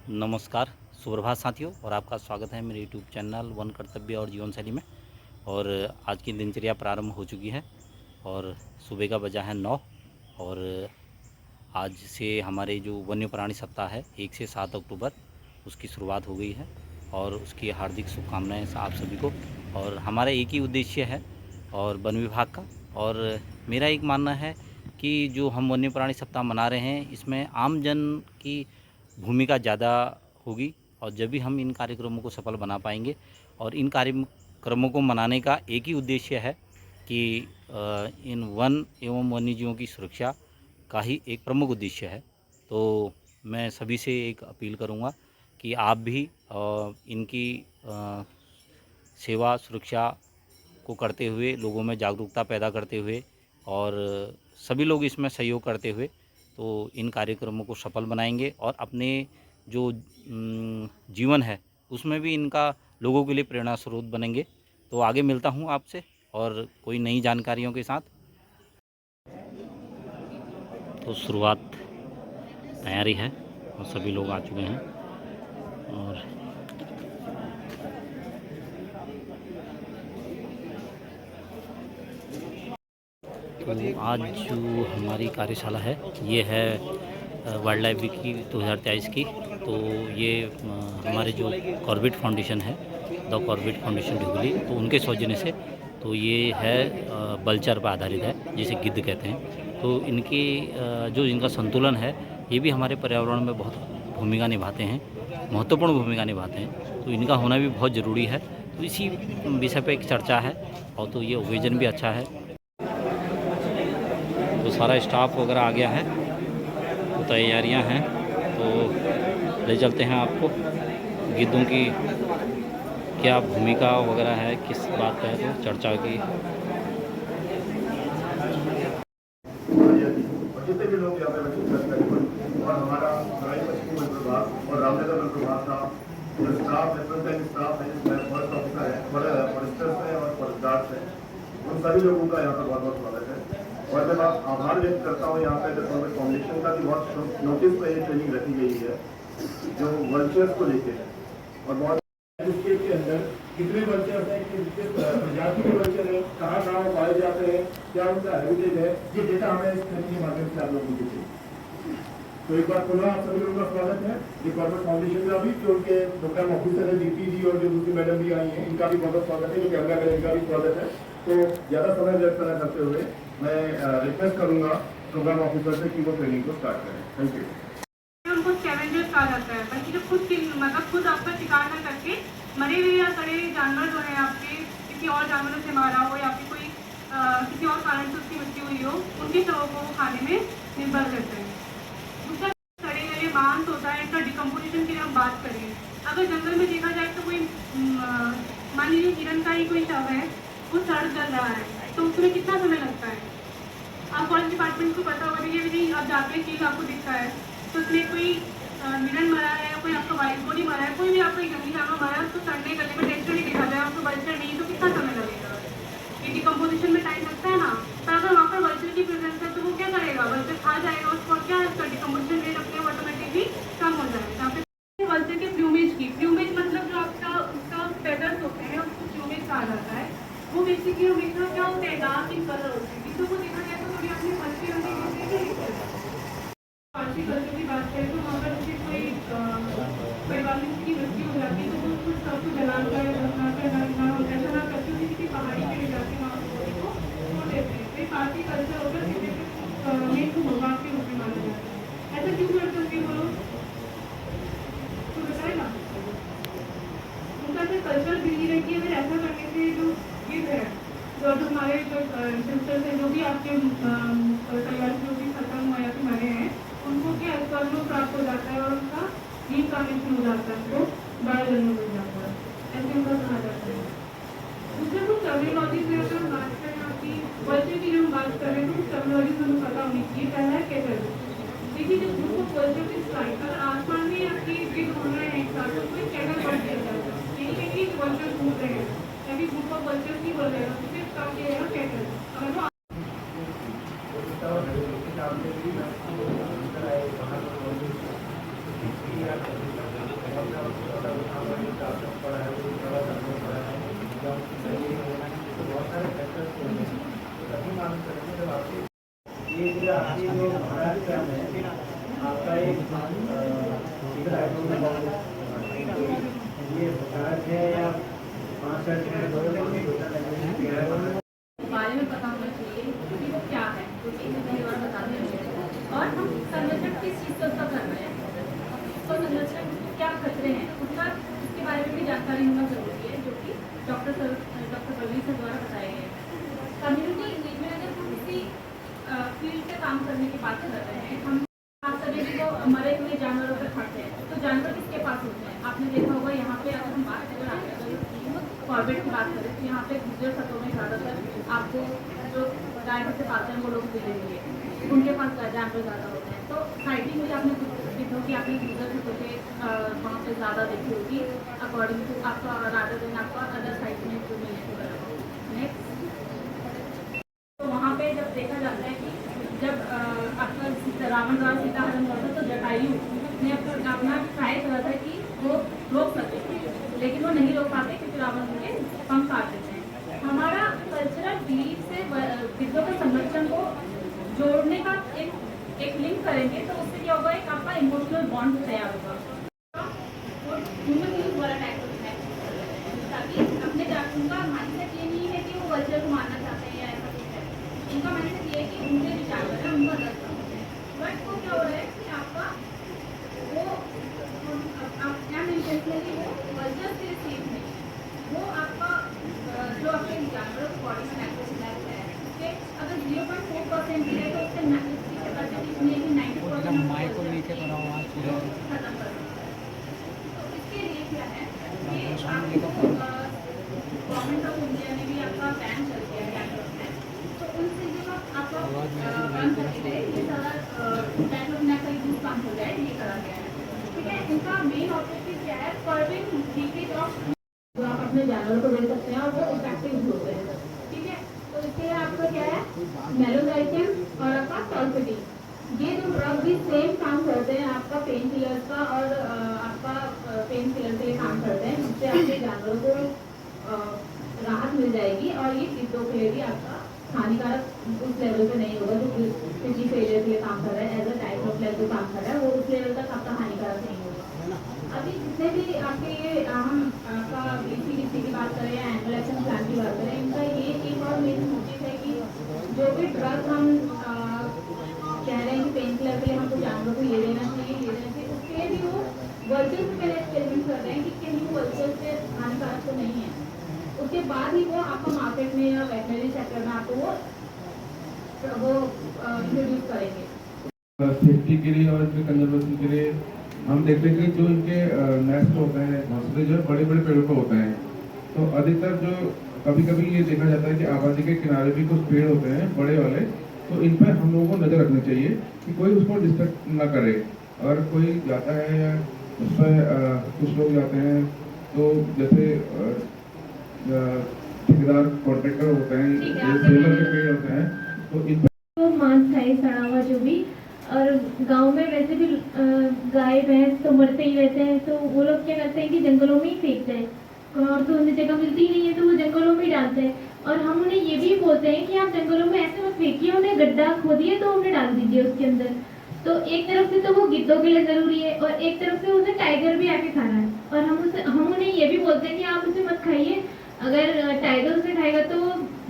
नमस्कार, सुप्रभात साथियों, और आपका स्वागत है मेरे यूट्यूब चैनल वन कर्तव्य और जीवन शैली में। और आज की दिनचर्या प्रारंभ हो चुकी है और सुबह का बजा है 9। और आज से हमारे जो वन्य प्राणी सप्ताह है 1 से 7 अक्टूबर उसकी शुरुआत हो गई है और उसकी हार्दिक शुभकामनाएं आप सभी को। और हमारा एक ही उद्देश्य है और वन विभाग का, और मेरा एक मानना है कि जो हम वन्य प्राणी सप्ताह मना रहे हैं इसमें आम जन की भूमिका ज़्यादा होगी, और जब भी हम इन कार्यक्रमों को सफल बना पाएंगे। और इन कार्यक्रमों को मनाने का एक ही उद्देश्य है कि इन वन एवं वन्यजीवों की सुरक्षा का ही एक प्रमुख उद्देश्य है। तो मैं सभी से एक अपील करूंगा कि आप भी इनकी सेवा सुरक्षा को करते हुए, लोगों में जागरूकता पैदा करते हुए और सभी लोग इसमें सहयोग करते हुए तो इन कार्यक्रमों को सफल बनाएंगे और अपने जो जीवन है उसमें भी इनका लोगों के लिए प्रेरणा स्रोत बनेंगे। तो आगे मिलता हूँ आपसे और कोई नई जानकारियों के साथ। तो शुरुआत तैयारी है और सभी लोग आ चुके हैं। और तो आज जो हमारी कार्यशाला है ये है वाइल्ड लाइफ वीक की 2023 की। तो ये हमारे जो कॉर्बेट फाउंडेशन है, द कॉर्बेट फाउंडेशन ढिगुली, तो उनके सौजन्य से तो ये है बलचर पर आधारित है, जिसे गिद्ध कहते हैं। तो इनकी जो इनका संतुलन है ये भी हमारे पर्यावरण में बहुत भूमिका निभाते हैं, महत्वपूर्ण भूमिका निभाते हैं। तो इनका होना भी बहुत ज़रूरी है। तो इसी विषय पर एक चर्चा है और तो ये ओकेजन भी अच्छा है। तो सारा स्टाफ वगैरह आ गया है, तो तैयारियां हैं। तो ले चलते हैं आपको गिद्धों की क्या भूमिका वगैरह है, किस बात पर है तो चर्चा की। जितने भी लोग यहाँ पे और हमारा पश्चिमी वन विभाग और रामनगर वन विभाग का जो स्टाफ है, स्टाफ है, जिसमें फॉरेस्ट ऑफिसर है, फॉरेस्टर्स है और फॉरेस्ट गार्ड्स है, उन सभी लोगों का यहाँ पर बहुत बहुत स्वागत है। और मैं आभार व्यक्त करता हूँ यहाँ पे कॉर्बेट फाउंडेशन का भी बहुत नोटिस पर ये ट्रेनिंग रखी गई है जो वर्चर्स को लेके है। और बहुत स्टेट के अंदर कितने वर्चर्स हैं, किस प्रजाति के वर्चर हैं, कहाँ कहाँ पाए जाते हैं, क्या उनका हेरिटेज है, ये डेटा हमें इस ट्रेनिंग के माध्यम से आप लोगों को दीजिए। तो एक बार पुनः आप सभी लोगों का स्वागत है। ये कॉर्बेट फाउंडेशन का भी, जो उनके प्रोग्राम ऑफिसर है दीप्ति जी और जो दूसरी मैडम भी आई हैं, इनका भी बहुत स्वागत है। जो कैमरा मैन, इनका भी स्वागत है। तो ज़्यादा समय व्यक्त न करते हुए मैं रिक्वेस्ट करूंगा प्रोग्राम ऑफिसर से कि वो ट्रेनिंग को स्टार्ट करें। Thank you. उनको स्कैवेंजर्स कहा जाता है, बल्कि जो खुद आपका शिकार न करके मरे हुए या सड़े जानवर जो है आपके किसी और जानवरों से मारा हो या फिर कोई किसी और कारण से उसकी मृत्यु हुई हो, उनके शवों को खाने में निर्भर करते हैं। दूसरा सड़े गले मांस होता है, इसका डिकम्पोजिशन की हम बात करें, अगर जंगल में देखा जाए तो कोई मान लीजिए हिरन का ही कोई शव है, वो सड़ जल रहा है, तो उसमें कितना समय लगता है? आप फॉरेस्ट डिपार्टमेंट को पता होगा कि नहीं, आप जाके चीज आपको दिखता है तो उसमें कोई हिरन मरा है, कोई आपका वाइल्ड बोडी मरा है, कोई भी आपका जंगली जानवर मरा है, उसको सड़ने गले में टेक्सचर नहीं देखा जाए, आपको वल्चर नहीं, तो कितना समय लगेगा? ये डिकम्पोजिशन में टाइम लगता है ना। पर अगर वहाँ पर वल्चर की प्रेजेंस है तो वो क्या करेगा? वल्चर खा जाएगा उसको, और क्या उसका डिकम्पोजिशन रेट अपने ऑटोमेटिकली कम हो जाएगा। यहाँ पे वल्चर के प्लूमेज मतलब जो आपका उसका फेदर्स होते हैं उसको प्लूमेज कहा जाता है। वो बेसिकली हमेशा क्या होते हैं, डार्क इन कलर होते हैं। किसी को देखा जाए तो कभी आपने मछली कल्चर की बात करें तो वहाँ पर जैसे कोई परिवार में की मृत्यु हो जाती है तो कुछ सबको जलाकर दफनाकर ना होता है, ऐसा ना करके उसे किसी पहाड़ी पे ले जाके वहाँ बॉडी को छोड़ देते हैं। तो पार्टी कल्चर होकर मेन को भगवान के रूप में माना जाता है। ऐसा क्यों करते हैं वो लोग, तो बताएगा उनका जो कल्चर बिलीव है कि अगर ऐसा करने से जो ये है जो हमारे जो सिस्टर्स हैं, जो भी आपके परिवार जो भी खत्म हुआ या फिर मरे हैं, उनको क्या स्वर्ग प्राप्त हो जाता है और उनका रीइंकार्नेशन हो जाता है, तो बड़ा जन्म मिल जाता है, ऐसे उनका कहा जाता है। दूसरा कुछ टर्मिनोलॉजी से अगर हम बात करें, आपकी वर्चर की जो हम बात कर रहे हैं तो कुछ टर्मिनोलॉजी हमें पता होनी चाहिए। पहला है कैटल। देखिए जब ग्रुप ऑफ वर्चर की स्ट्राइक, अगर आसमान में आपकी गिग हो रहे हैं एक साथ तो कोई कैटल बढ़ दिया जाता है, यही है कि वर्चर घूम रहे हैं, तभी ग्रुप ऑफ वर्चर की बोल रहे हैं, तो फिर काम किया जाएगा कैटल। अगर वो ये जो आपकी जो महाराज का है आपका एक इधर आइटम ये 50 है या 65 है बारे में पता होना चाहिए कि वो क्या है, क्योंकि पहली बार बताते हैं और हम संरक्षण किस चीज़ से उसका कर रहे हैं, तो संरक्षण क्या खतरे हैं उसका उसके बारे में भी जानकारी होना जरूरी है, जो कि डॉक्टर बलवीर सर द्वारा बताए गए हैं। कम्युनिटी इंगेजमेंट अगर हम किसी फील्ड से काम करने की बात कर रहे हैं, हम खास करके जो मरे हुए जानवरों पर खाते हैं, तो जानवर किसके पास होते हैं? आपने देखा होगा यहाँ पे अगर हम बात करें कॉर्बेट की बात करें तो यहाँ पे गुजर खतों में ज़्यादातर आपको जो गाय से पालते हैं वो लोग मिलेंगे, उनके पास जानवर ज़्यादा होते हैं। तो साइटिंग भी आपने देखो कि आपने गुजर खतों के वहाँ पे ज़्यादा देखी होगी अकॉर्डिंग टू आपका रादर देन आपका अदर साइट में जो मिलने के बराबर। नेक्स्ट, तो वहाँ पे जब देखा जाता है कि जब आपका रावण द्वारा सीता हरण हुआ था तो जटायु ने अपना ट्राई करा था कि वो रोक सके, लेकिन वो नहीं रोक पाते क्योंकि रावण उनके पंख काट देते हैं। हमारा कल्चरल बिलीफ से गिद्धों के संरक्षण को जोड़ने का एक लिंक करेंगे तो उससे क्या होगा, एक आपका इमोशनल बॉन्ड तैयार होगा। और ह्यूमन बीइंग द्वारा अटैक होता है, ताकि अपने उनका माइंडसेट ये नहीं है कि वो कल्चर को मारना चाहते हैं या ऐसा कुछ है, उनका माइंडसेट ये है कि उनके जो जानवर है उनका दर्द है। बट वो क्या हो रहा है कि आपका वो इंटेंशनली वो कल्चर से सेफ नहीं है, वो आपका जो आपके जानवरों की बॉडी में नाइट्रोजन है कि अगर 0.4% भी है तो उससे कैपेसिटी इतनी है कि 90% खत्म कर सकता है। तो इसके लिए क्या है कि आपको गवर्नमेंट ऑफ इंडिया ने भी आपका बैन कर दिया है कैटल में, तो उन चीज़ों का आपका बंद करके ये सारा कैटल का यूज काम हो जाए, ये करा गया है। ठीक है, इनका मेन ऑब्जेक्टिव क्या है, कर्विंग लीकेज ऑफ, आप अपने जानवर को दे सकते हैं और वो इफेक्टिव होते हैं। ठीक है, तो इसके लिए आपका क्या है, मेलोडाइटिन और आपका सल्फेटिन, ये जो ड्रग भी सेम काम करते हैं आपका पेन किलर का और आपका पेन किलर के लिए काम करते हैं, जिससे आपके जानवरों को राहत मिल जाएगी और ये गिद्धों के लिए भी आपका हानिकारक उस लेवल पे नहीं होगा जो किडनी फेलियर के लिए काम कर रहा है, as a type of level जो काम कर रहा है वो उस लेवल तक आपका हानिकारक नहीं होगा। अभी जितने भी आपके ये हम आपका BCDC की बात करें या एनुअल एक्शन प्लान की बात करें, इनका ये एक और मेन मोटिव है कि जो भी ड्रग हम कह रहे हैं कि पेन किलर के लिए हमको जानवरों को ये देना चाहिए, उसके लिए भी वो वर्चुअल पे पहले एक्सपेरिमेंट कर रहे हैं कि कहीं वो वर्चुअल से हानिकारक तो नहीं है, उसके बाद ही वो आपको मार्केट में या वेटनरी सेक्टर में आपको वो इंट्रोड्यूस करेंगे। सेफ्टी के लिए और इनके कंजर्वेशन के लिए हम देखते हैं कि जो इनके नेस्ट होते हैं, घोंसले जो बड़े बड़े पेड़ों पर होते हैं, तो अधिकतर जो कभी कभी ये देखा जाता है कि आबादी के किनारे भी कुछ पेड़ होते हैं बड़े वाले, तो इन पर हम लोगों को नज़र रखनी चाहिए कि कोई उसको डिस्टर्ब ना करे। अगर कोई जाता है या उस पर कुछ लोग जाते हैं तो जैसे ठेकेदार कॉन्ट्रैक्टर होते हैं, सेलर के पेड़ होते हैं, तो इन तो मांस खाए सड़ा हुआ जो भी, और गांव में वैसे भी गाय भैंस तो मरते ही रहते हैं, तो वो लोग क्या करते हैं कि जंगलों में ही फेंकते हैं, और तो उन्हें जगह मिलती ही नहीं है तो वो जंगलों में ही डालते हैं। और हम उन्हें ये भी बोलते हैं कि आप जंगलों में ऐसे मत फेंकिए, उन्हें गड्ढा खोदिए तो उन्हें डाल दीजिए उसके अंदर। तो एक तरफ से तो वो गिद्धों के लिए जरूरी है और एक तरफ से उसे टाइगर भी आके खाना है, और हम उन्हें ये भी बोलते हैं कि आप उसे मत खाइए, अगर टाइगर उसे खाएगा तो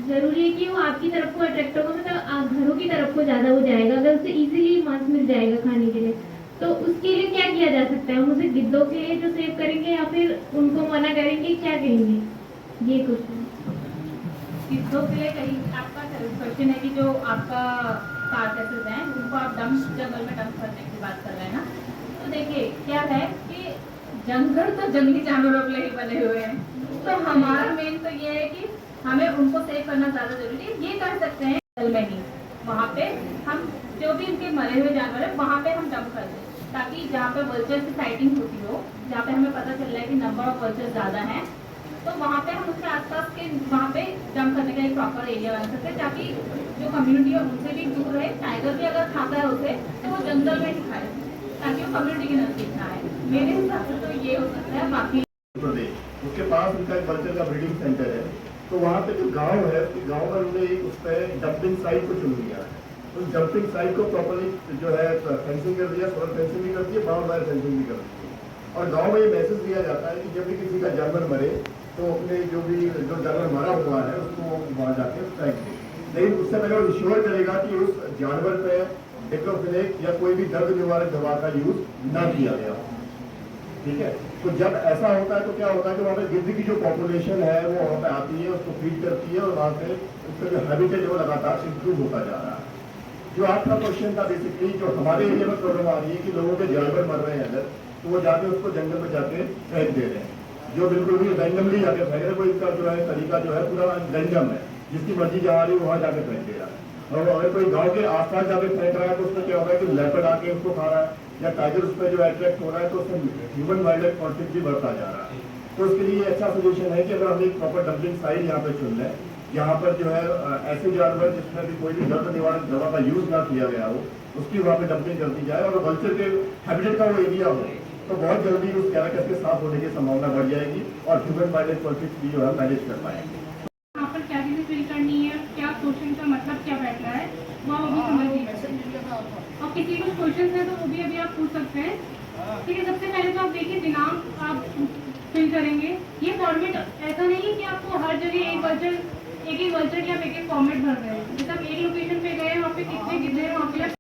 जरूरी है कि वो आपकी तरफ को अट्रैक्ट होगा, मतलब घरों की तरफ को ज्यादा हो जाएगा, अगर उसे इजीली मांस मिल जाएगा खाने के लिए। तो उसके लिए क्या किया जा सकता है, हम उसे गिद्धों के लिए जो सेव करेंगे या फिर उनको मना करेंगे, क्या करेंगे, ये क्वेश्चन। गिद्धों के लिए कहीं आपका क्वेश्चन है कि जो आपका कार्केसेस हैं उनको आप जंगल में डंप करने की बात कर रहे हैं ना, तो देखिए क्या है कि जंगल तो जंगली जानवरों के लिए ही बने हुए हैं, तो हमारा मेन तो ये है कि हमें उनको सेव करना ज़्यादा जरूरी है। ये कर सकते हैं जंगल में ही, वहाँ पे हम जो भी उनके मरे हुए जानवर है वहाँ पे हम डंप कर दें, ताकि जहाँ पे वल्चर की साइटिंग होती हो, जहाँ पे हमें पता चल रहा है कि नंबर ऑफ वल्चर ज़्यादा हैं, तो वहाँ पे हम उसके आसपास के वहाँ पे डंप करने का एक प्रॉपर एरिया बना सकते हैं, ताकि जो कम्युनिटी है उनसे भी दूर रहे। टाइगर भी अगर खाता है उसे तो वो जंगल में ही खाए, ताकि वो कम्युनिटी के नजदीक ना आए। मेरे हिसाब से तो ये हो सकता है बाकी प्रदेश उसके पास उनका एक कल्चर का ब्रीडिंग सेंटर है, तो वहाँ पे जो गांव है उस गांव में उन्होंने एक उस पर डंपिंग साइट को चुन लिया है। उस डंपिंग साइट को प्रॉपरली जो है फेंसिंग कर दिया, सोलर फेंसिंग भी कर दी है, बाउंड वायर फेंसिंग भी कर दी है। और गांव में ये मैसेज दिया जाता है कि जब भी किसी का जानवर मरे तो अपने जो जानवर मरा हुआ है उसको वहाँ जाके फेंक दे, लेकिन उससे पहले वो इंश्योर करेगा कि उस जानवर पे डिक्लोफिनेक या कोई भी दर्द निवारक दवा का यूज ना किया गया हो। ठीक है, तो जब ऐसा होता है तो क्या होता है कि वहाँ पे गिद्ध की जो पॉपुलेशन है वो वहाँ पे आती है, उसको फीड करती है और वहाँ से उसका जो हैबिटेट है वो लगातार इंप्रूव होता जा रहा है। जो आपका क्वेश्चन था बेसिकली, जो हमारे एरिया में प्रॉब्लम आ रही है कि लोगों के जानवर मर रहे हैं अगर, तो वो जाके उसको जंगल में जाके फेंक दे रहे हैं, जो बिल्कुल भी रैंडमली जाके फेंक रहे हैं। कोई इसका जो है तरीका जो है पूरा रैंडम है, जिसकी मर्जी जहाँ आ रही है वहाँ जाके फेंक दे रहा है। और अगर कोई गाँव के आसपास जाके फेंक रहा है तो उसमें क्या होता है कि लेपर्ड आके उसको खा रहा है या टाइगर उस पर जो अट्रैक्ट हो रहा है, तो उसमें ह्यूमन वाइल्ड लाइफ कॉन्फ्लिक्ट भी बढ़ता जा रहा है। तो उसके लिए अच्छा सोल्यूशन है कि अगर हम एक प्रॉपर डंपिंग साइट यहाँ पे चुन लें, यहाँ पर जो है ऐसे जानवर जिसमें भी कोई भी दर्द निवारक दवा का यूज ना किया गया हो उसकी वहाँ पे डंपिंग कर दी जाए और कल्चर के हैबिटेट का वो एरिया हो, तो बहुत जल्दी उस कैरेक्टर के साथ होने की संभावना बढ़ जाएगी और ह्यूमन वाइल्ड लाइफ कॉन्फ्लिक्ट भी जो है मैनेज कर पाएंगे। यहाँ पर क्या चीज़ें फिल करनी है, क्या क्वेश्चन का मतलब क्या बैठ रहा है वो आप अभी समझ लीजिए, और किसी को क्वेश्चन है तो वो भी अभी आप पूछ सकते हैं। ठीक है, सबसे पहले तो आप देखिए दिनांक आप फिल करेंगे। ये फॉर्मेट ऐसा नहीं है कि आपको हर जगह एक वर्चर की आप एक फॉर्मेट भर रहे हैं। जैसे आप एक लोकेशन पे गए वहाँ पे कितने गिद्ध हैं वहाँ पे